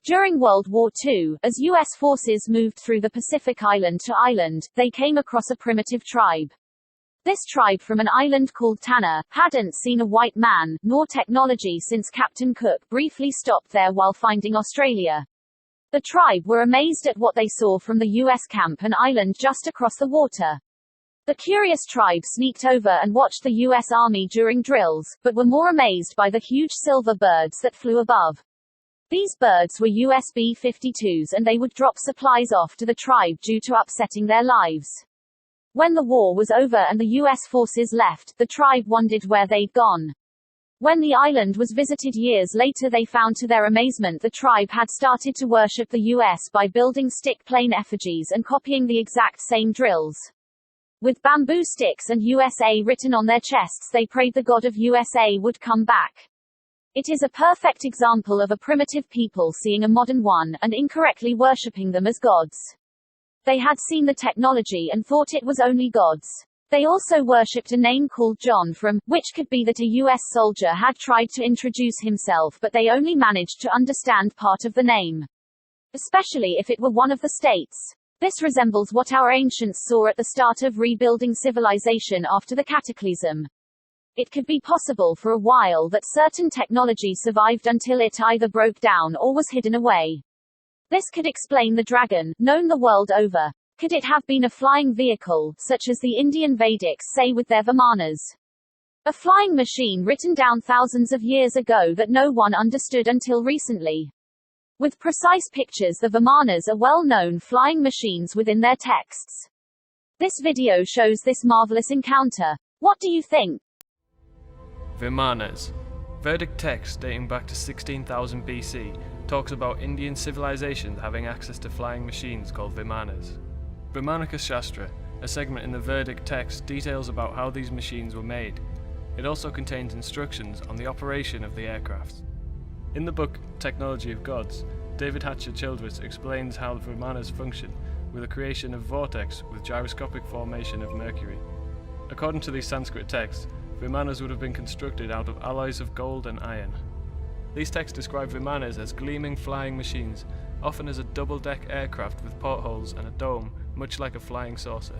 During World War II, as U.S. forces moved through the Pacific island to island, they came across a primitive tribe. This tribe from an island called Tanna hadn't seen a white man, nor technology since Captain Cook briefly stopped there while finding Australia. The tribe were amazed at what they saw from the U.S. camp and island just across the water. The curious tribe sneaked over and watched the U.S. Army during drills, but were more amazed by the huge silver birds that flew above. These birds were US B-52s and they would drop supplies off to the tribe due to upsetting their lives. When the war was over and the US forces left, the tribe wondered where they'd gone. When the island was visited years later, they found to their amazement the tribe had started to worship the US by building stick plane effigies and copying the exact same drills. With bamboo sticks and USA written on their chests, they prayed the God of USA would come back. It is a perfect example of a primitive people seeing a modern one, and incorrectly worshipping them as gods. They had seen the technology and thought it was only gods. They also worshipped a name called John from, which could be that a US soldier had tried to introduce himself, but they only managed to understand part of the name. Especially if it were one of the states. This resembles what our ancients saw at the start of rebuilding civilization after the cataclysm. It could be possible for a while that certain technology survived until it either broke down or was hidden away. This could explain the dragon, known the world over. Could it have been a flying vehicle, such as the Indian Vedics say with their Vimanas? A flying machine written down thousands of years ago that no one understood until recently. With precise pictures, the Vimanas are well-known flying machines within their texts. This video shows this marvelous encounter. What do you think? Vimanas. Vedic text dating back to 16,000 BC talks about Indian civilizations having access to flying machines called Vimanas. Vimanika Shastra, a segment in the Vedic text, details about how these machines were made. It also contains instructions on the operation of the aircraft. In the book Technology of Gods, David Hatcher Childress explains how the Vimanas function, with the creation of vortex with gyroscopic formation of Mercury. According to these Sanskrit texts, Vimanas would have been constructed out of alloys of gold and iron. These texts describe Vimanas as gleaming flying machines, often as a double-deck aircraft with portholes and a dome, much like a flying saucer.